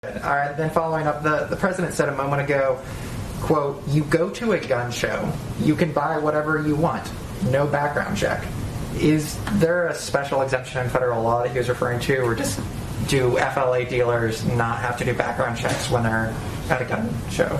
Then following up, the president said a moment ago, quote, "You go to a gun show, you can buy whatever you want, no background check." Is there a special exemption in federal law that he was referring to, or just do FLA dealers not have to do background checks when they're at a gun show?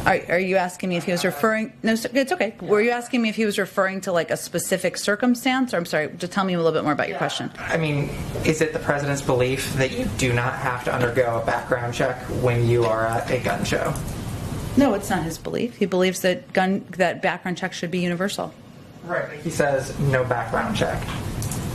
Are you asking me if he was referring? No, it's okay. Were you asking me if he was referring to like a specific circumstance? Or I'm sorry, just tell me a little bit more about your question. I mean, is it the president's belief that you do not have to undergo a background check when you are at a gun show? No, it's not his belief. He believes that background checks should be universal. Right. He says no background check.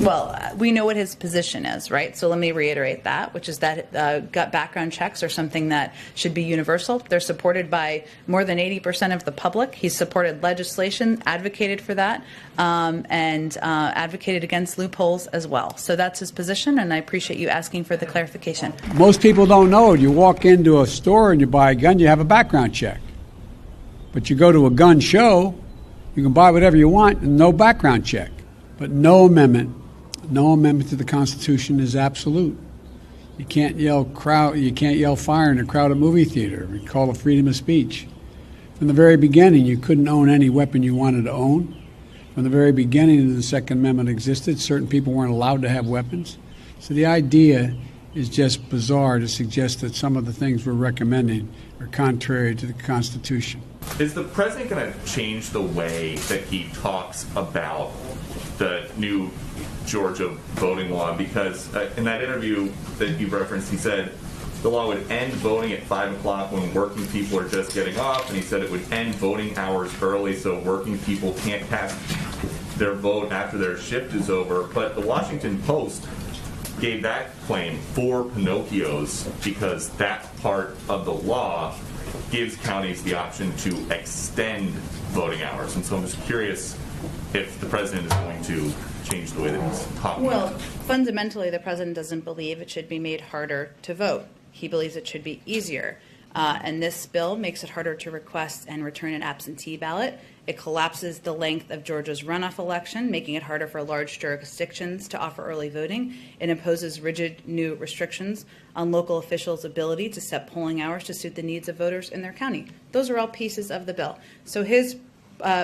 Well, we know what his position is, right? So let me reiterate that, which is that gut background checks are something that should be universal. They're supported by more than 80% of the public. He's supported legislation, advocated for that, and advocated against loopholes as well. So that's his position, and I appreciate you asking for the clarification. Most people don't know it. You walk into a store and you buy a gun, you have a background check. But you go to a gun show, you can buy whatever you want and no background check. But no amendment to the Constitution is absolute. You can't yell fire in a crowded movie theater. We call it freedom of speech. From the very beginning, you couldn't own any weapon you wanted to own. From the very beginning the Second Amendment existed, certain people weren't allowed to have weapons. So the idea is just bizarre to suggest that some of the things we're recommending are contrary to the Constitution. Is the president going to change the way that he talks about the new Georgia voting law? Because in that interview that you referenced, he said the law would end voting at 5 o'clock when working people are just getting off, and he said it would end voting hours early so working people can't cast their vote after their shift is over. But the Washington Post gave that claim 4 Pinocchios because that part of the law gives counties the option to extend voting hours. And so I'm just curious if the president is going to change the way that he's talking. Well, fundamentally, the president doesn't believe it should be made harder to vote. He believes it should be easier. And this bill makes it harder to request and return an absentee ballot. It collapses the length of Georgia's runoff election, making it harder for large jurisdictions to offer early voting. It imposes rigid new restrictions on local officials' ability to set polling hours to suit the needs of voters in their county. Those are all pieces of the bill. So his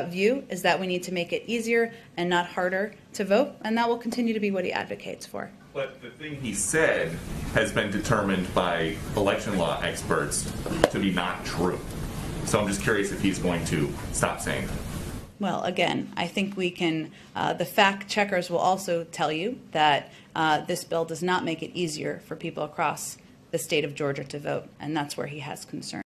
view is that we need to make it easier and not harder to vote, and that will continue to be what he advocates for. But the thing he said has been determined by election law experts to be not true. So I'm just curious if he's going to stop saying that. Well, again, I think we can, the fact checkers will also tell you that this bill does not make it easier for people across the state of Georgia to vote, and that's where he has concern.